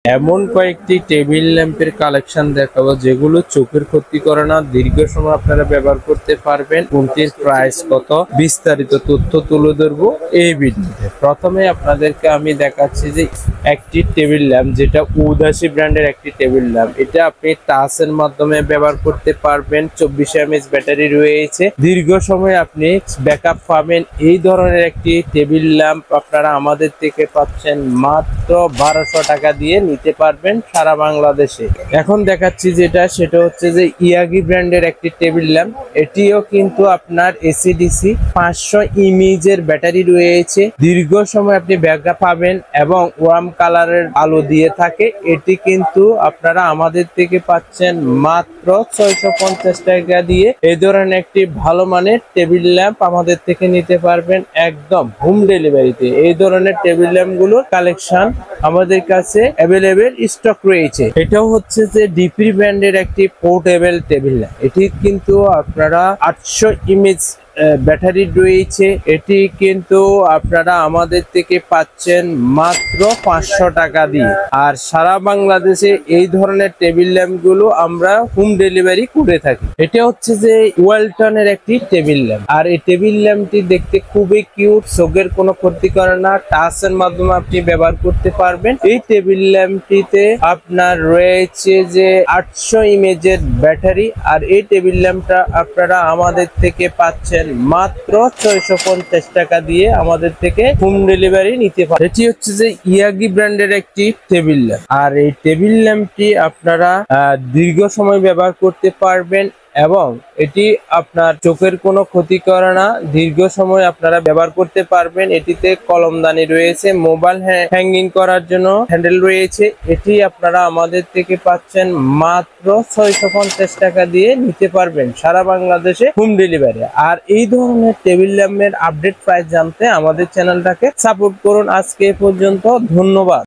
এমন কয়েকটি table ল্যাম্পের collection দেখাবো যেগুলো চোখের ক্ষতি করে না, দীর্ঘ সময় আপনারা ব্যবহার করতে পারবেন। কোনটির প্রাইস কত, বিস্তারিত তথ্য তুলে ধরবো এই ভিডিওতে। প্রথমে আপনাদেরকে আমি দেখাচ্ছি যে একটি টেবিল ল্যাম্প, যেটা উদাসী ব্র্যান্ডের একটি টেবিল ল্যাম্প। এটা আপনি টাচের মাধ্যমে ব্যবহার করতে পারবেন। 24 mAh ব্যাটারি রয়েছে, দীর্ঘ সময় আপনি ব্যাকআপ পাবেন। এই ধরনের একটি টেবিল ল্যাম্প আপনারা আমাদের থেকে পাচ্ছেন মাত্র 1200 টাকা দিয়ে নিতে পারবেন সারা বাংলাদেশে। এখন দেখাচ্ছি সেটা হচ্ছে যে ইয়াগি ব্র্যান্ডের একটি টেবিল ল্যাম্প। এটিও কিন্তু আপনার এসিডিসি 500 mAh ব্যাটারি রয়েছে, দীর্ঘ সময় আপনি ব্যাকআপ পাবেন এবং ওয়ার্ম কালারের আলো দিয়ে থাকে। এটি কিন্তু আপনারা আমাদের থেকে পাচ্ছেন মাত্র 650 টাকা দিয়ে। এই ধরনের একটি ভালো মানের টেবিল ল্যাম্প আমাদের থেকে নিতে পারবেন একদম হোম ডেলিভারিতে। এই ধরনের টেবিল ল্যাম্প গুলোর কালেকশন আমাদের কাছে অ্যাভেলেবেল স্টক রয়েছে। এটাও হচ্ছে যে ডিপি ব্র্যান্ডের একটি পোর্টেবল টেবিল ল্যাম্প। এটি কিন্তু আপনারা 800 mAh ব্যাটারি রয়েছে। এটি কিন্তু আপনারা আমাদের থেকে পাচ্ছেন মাত্র 500 টাকা দিয়ে। আর সারা বাংলাদেশে এই ধরনের টেবিল ল্যাম্প গুলো আমরা হোম ডেলিভারি করে থাকি। এটা হচ্ছে যে ওয়েলটনের একটি টেবিল ল্যাম্প। আর এই টেবিল ল্যাম্পটি দেখতে খুবই কিউট, চোখের কোনো ক্ষতি করে না, টাচের মাধ্যমে আপনি ব্যবহার করতে পারবেন। এই টেবিল ল্যাম্পটিতে আপনার রয়েছে যে 800 mAh ব্যাটারি। আর এই টেবিল ল্যাম্পটা আপনারা আমাদের থেকে পাচ্ছেন মাত্র 650 টাকা দিয়ে আমাদের থেকে হোম ডেলিভারি নিতে পারেন। এটি হচ্ছে যে ইয়াগি ব্র্যান্ডের একটি টেবিল ল্যাম্প। আর এই টেবিল ল্যাম্পটি আপনারা দীর্ঘ সময় ব্যবহার করতে পারবেন এবং এটি আপনার চোখের কোনো ক্ষতি করে না, দীর্ঘ সময় আপনারা ব্যবহার করতে পারবেন। এটিতে কলমদানি রয়েছে, মোবাইল হ্যাঙ্গিং করার জন্য হ্যান্ডেল রয়েছে। এটি আপনারা আমাদের থেকে পাচ্ছেন মাত্র 650 টাকা দিয়ে নিতে পারবেন সারা বাংলাদেশে হোম ডেলিভারি। আর এই ধরনের টেবিল ল্যাম্পের আপডেট প্রাইস জানতে আমাদের চ্যানেলটাকে সাপোর্ট করুন। আজকে এ পর্যন্ত, ধন্যবাদ।